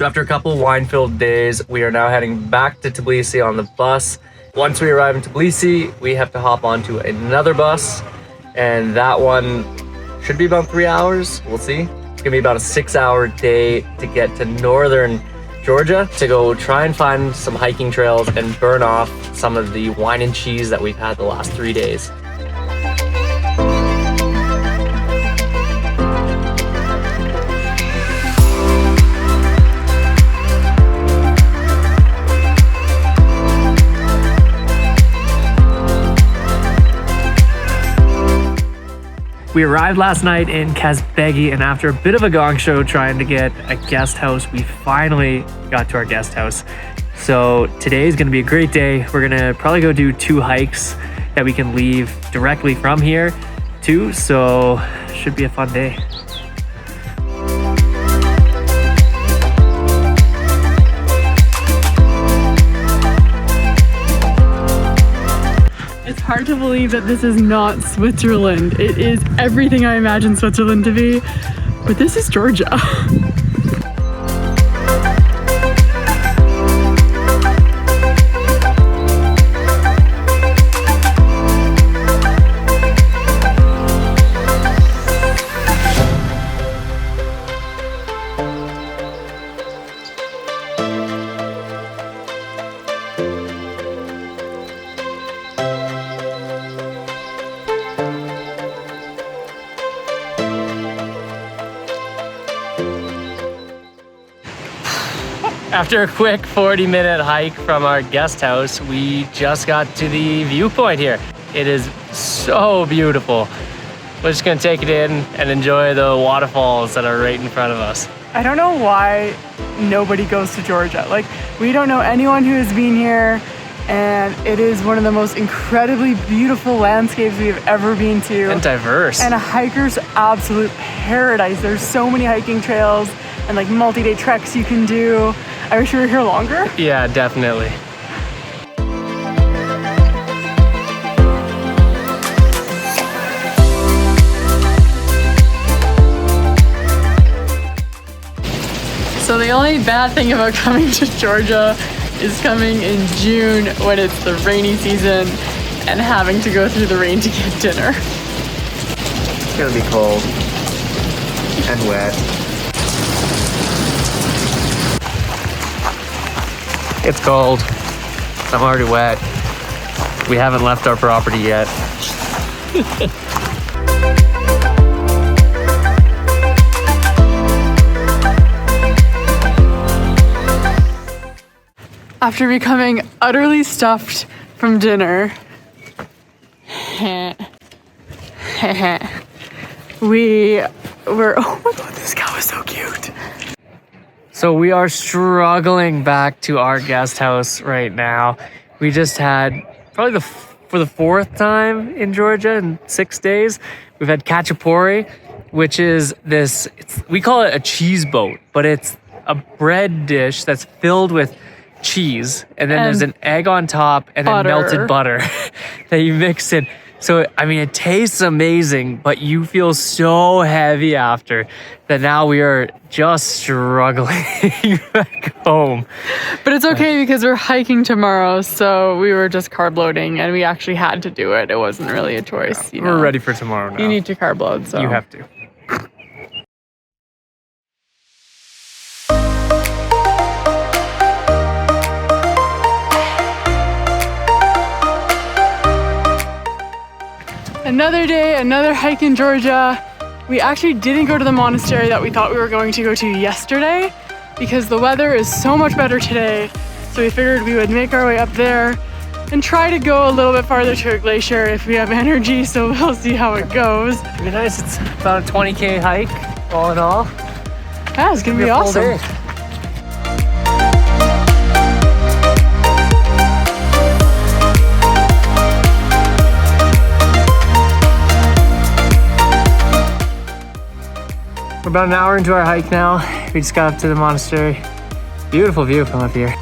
So after a couple wine-filled days, we are now heading back to Tbilisi on the bus. Once we arrive in Tbilisi, we have to hop onto another bus, and that one should be about 3 hours. We'll see. It's gonna be about a 6-hour day to get to northern Georgia to go try and find some hiking trails and burn off some of the wine and cheese that we've had the last 3 days. We arrived last night in Kazbegi, and after a bit of a gong show trying to get a guest house, we finally got to our guest house. So today is gonna be a great day. We're gonna probably go do 2 hikes that we can leave directly from here too, so should be a fun day. It's hard to believe that this is not Switzerland. It is everything I imagine Switzerland to be, but this is Georgia. After a quick 40-minute hike from our guest house, we just got to the viewpoint here. It is so beautiful. We're just gonna take it in and enjoy the waterfalls that are right in front of us. I don't know why nobody goes to Georgia. Like, we don't know anyone who has been here, and it is one of the most incredibly beautiful landscapes we have ever been to. And diverse. And a hiker's absolute paradise. There's so many hiking trails and like multi-day treks you can do. I wish we were here longer. Yeah, definitely. So the only bad thing about coming to Georgia is coming in June when it's the rainy season and having to go through the rain to get dinner. It's gonna be cold and wet. It's cold. I'm already wet. We haven't left our property yet. After becoming utterly stuffed from dinner, we were, oh my god, this cow is so cute. So we are struggling back to our guest house right now. We just had probably for the 4th time in Georgia in 6 days. We've had khachapuri, which is this, we call it a cheese boat, but it's a bread dish that's filled with cheese, and then there's an egg on top and then melted butter that you mix in. So, I mean, it tastes amazing, but you feel so heavy after that now we are just struggling back home. But it's okay because we're hiking tomorrow, so we were just carb loading and we actually had to do it. It wasn't really a choice. You know? We're ready for tomorrow now. You need to carb load, so. You have to. Another day, another hike in Georgia. We actually didn't go to the monastery that we thought we were going to go to yesterday because the weather is so much better today. So we figured we would make our way up there and try to go a little bit farther to a glacier if we have energy, so we'll see how it goes. It'd be nice. It's about a 20K hike, all in all. Yeah, it's gonna be awesome. We're about an hour into our hike now. We just got up to the monastery. Beautiful view from up here.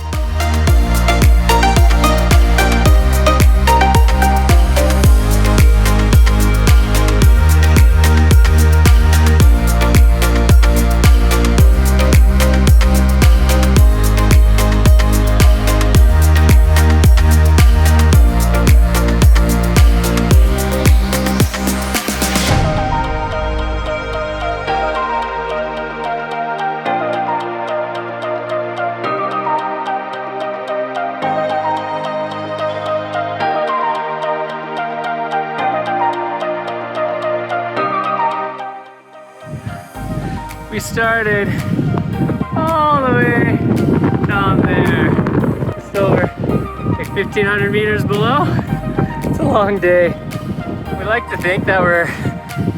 we started all the way down there. Just over like 1,500 meters below. It's a long day. We like to think that we're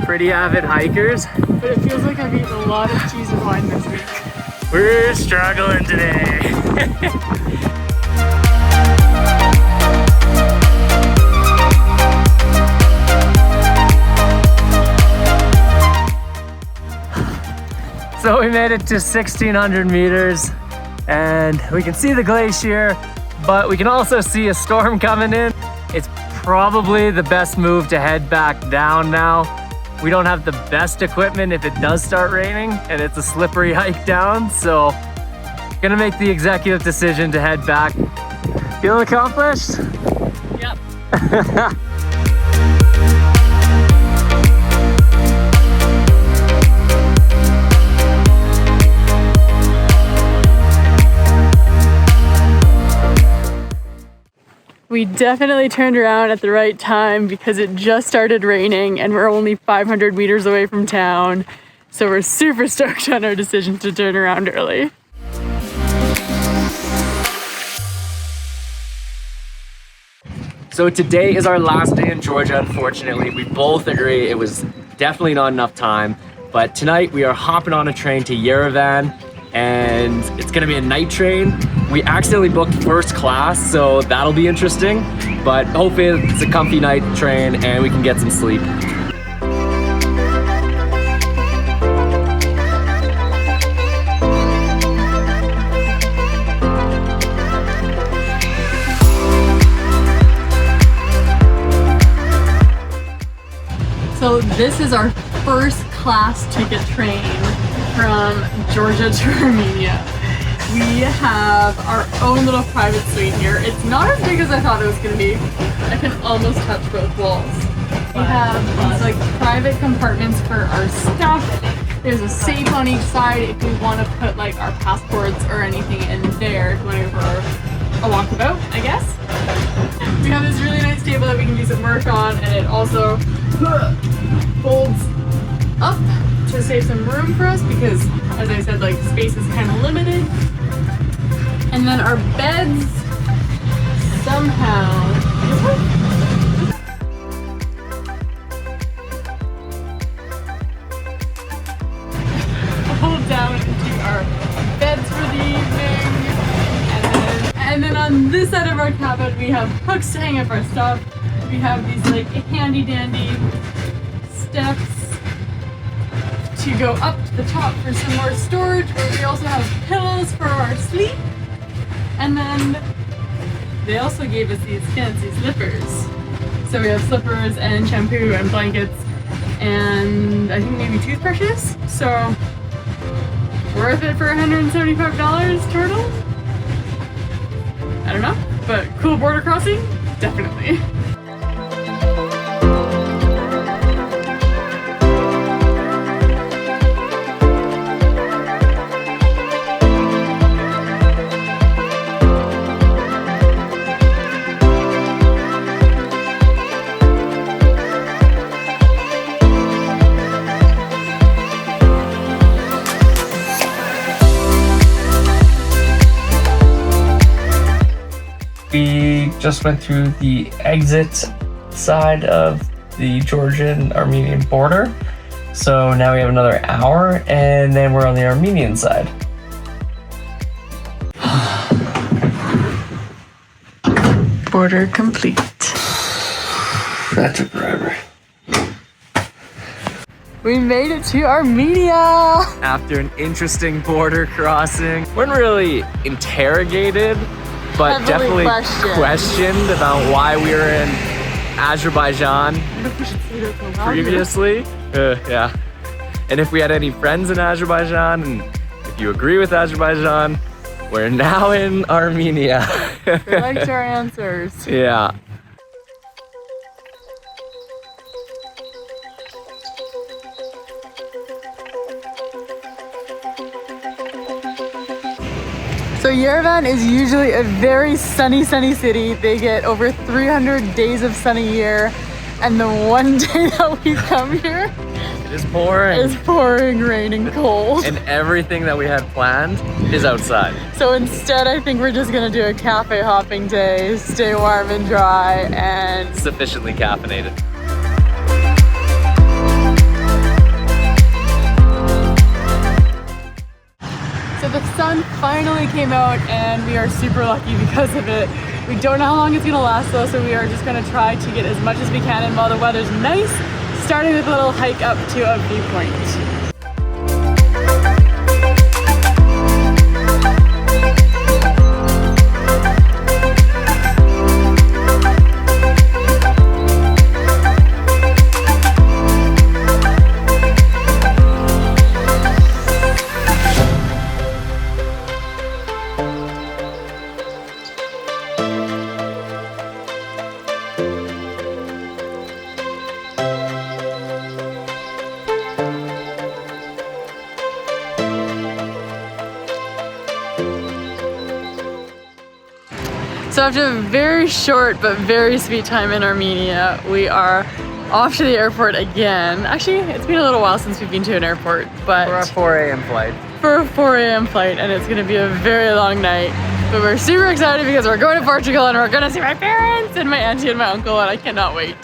pretty avid hikers, but it feels like I've eaten a lot of cheese and wine this week. We're struggling today. So we made it to 1,600 meters and we can see the glacier, but we can also see a storm coming in. It's probably the best move to head back down now. We don't have the best equipment if it does start raining and it's a slippery hike down, so gonna make the executive decision to head back. Feeling accomplished? Yep. We definitely turned around at the right time because it just started raining and we're only 500 meters away from town. So we're super stoked on our decision to turn around early. So today is our last day in Georgia, unfortunately. We both agree it was definitely not enough time. But tonight we are hopping on a train to Yerevan, and it's gonna be a night train. We accidentally booked first class, so that'll be interesting. But hopefully it's a comfy night train and we can get some sleep. So this is our first class ticket train from Georgia to Armenia. We have our own little private suite here. It's not as big as I thought it was gonna be. I can almost touch both walls. We have these like private compartments for our stuff. There's a safe on each side if we want to put like our passports or anything in there whenever a walkabout, I guess. We have this really nice table that we can do some work on, and it also folds up to save some room for us because, as I said, like space is kind of limited. And then our beds somehow fold down into our beds for the evening. And then on this side of our cabin we have hooks to hang up our stuff. We have these like handy dandy steps to go up to the top for some more storage, where we also have pillows for our sleep. And then they also gave us these fancy slippers. So we have slippers and shampoo and blankets and I think maybe toothbrushes. So worth it for $175 total? I don't know, but cool border crossing? Definitely. We just went through the exit side of the Georgian-Armenian border. So now we have another hour and then we're on the Armenian side. Border complete. That took forever. We made it to Armenia! After an interesting border crossing, we weren't really interrogated, but Heavily definitely questioned about why we were in Azerbaijan previously. Yeah. And if we had any friends in Azerbaijan, and if you agree with Azerbaijan, we're now in Armenia. We liked our answers. Yeah. So Yerevan is usually a very sunny city. They get over 300 days of sun a year. And the one day that we come here, It is pouring. It's pouring, raining, cold. And everything that we had planned is outside. So instead, I think we're just gonna do a cafe hopping day, stay warm and dry, and Sufficiently caffeinated. so the sun finally came out and we are super lucky because of it. We don't know how long it's gonna last though, so we are just gonna try to get as much as we can in while the weather's nice, starting with a little hike up to a viewpoint. So after a very short but very sweet time in Armenia, we are off to the airport again. Actually, it's been a little while since we've been to an airport, but For our 4 a.m. flight. for a 4 a.m. flight, and it's gonna be a very long night. But we're super excited because we're going to Portugal and we're gonna see my parents and my auntie and my uncle, and I cannot wait.